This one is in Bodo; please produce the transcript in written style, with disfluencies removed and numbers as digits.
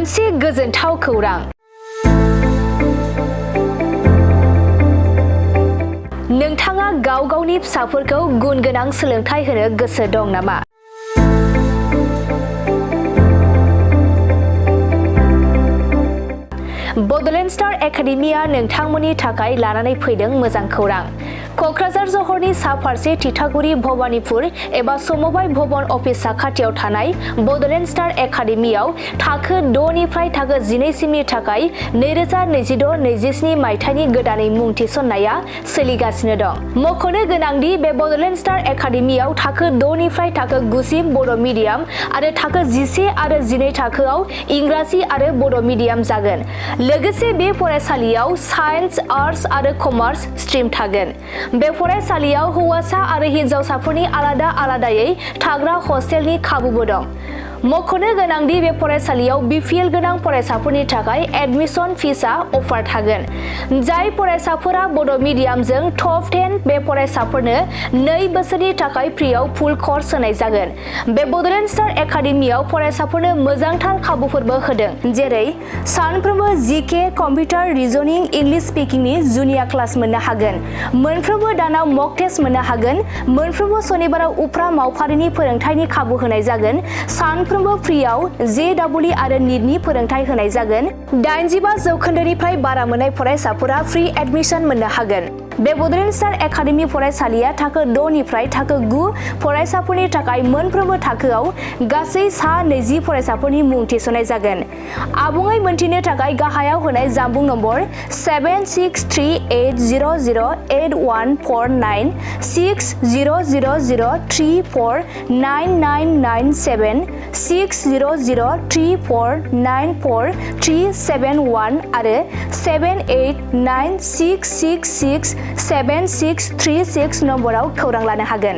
मोनसे गोजोनथाव खौरां। नोंथाङा गाव गावनि फिसाफोरखौ गुन गोनां सोलोंथाइ होनो गोसो दं नामा? बड'लेण्ड स्टार एकाडेमिया नोंथांमोननि थाखाय लानानै फैदों मोजां खौरां। क'क्राझार जहरनि सा फारसे तितागुरि भबानिपुर एबा समबाय भवन अफिस साखाथियाव थानाय बड'लेण्ड स्टार एकाडेमियाव थाखो 6 निफ्राय थाखो 12 सिमनि थाखाय 2026-27 मायथाइनि गोदानै मुं थिसननाया सोलिगासिनो दं। मख'नो गोनांदि बे बड'लेण्ड स्टार एकाडेमियाव थाखो 6 निफ्राय थाखो 9 सिम बर' मिडियाम आरो थाखो 11 आरो 12 थाखोआव इंराजि आरो बर' मिडियाम जागोन। लोगोसे बे फरायसालियाव साइन्स, आर्टस आरो कमार्स स्ट्रिम थागोन। बे फरायसालियाव हौवासा आरो हिन्जावसाफोरनि आलादा आलादायै थाग्रा हस्टेलनि खाबुबो दं। मख'नो गोनांदि बे फरायसालियाव बिपिएल गोनां फरायसाफोरनि थाखाय एडमिशन फिसआ अफार थागोन। जाय फरायसाफोरा बर' मिडियामजों टप 10 बे फरायसाफोरनो 2 बोसोरनि थाखाय फ्रियाव फुल कर्स होनाय जागोन। बे बड'लेण्ड स्टार एकाडेमियाव फरायसाफोरनो मोजांथार खाबुफोरबो होदों, जेरै सानफ्रोमबो जीके, कम्पिउटार, रिजनिं, इंलिश स्पिकिंनि जुनिया क्लास मोननो हागोन। मोनफ्रोमबो दानाव मक टेस्ट मोननो हागोन। मोनफ्रोमबो सनिबाराव उफ्रा मावफारिनि फोरोंथायनि खाबु होनाय जागोन। सानफ्रोमबो फ्रियाव जेईई आरो नीटनि फोरोंथाय होनाय जागोन। 85% बारा मोननाय फरायसाफोरा फ्रि एडमिशन मोननो हागोन। बे बड'लेण्ड स्टार एकाडेमि फरायसालिया थाखो 6 निफ्राय थाखो 9 फरायसाफोरनि थाखाय मोनफ्रोमबो थाखोआव गासै 20 फरायसाफोरनि मुं थिसननाय जागोन। आबुङै मोनथिनो थाखाय गाहायाव होनाय जानबुं नम्बर 7638008149 6000349997 6003494371 आरो 7896667636 नम्बराव खौरां लानो हागोन।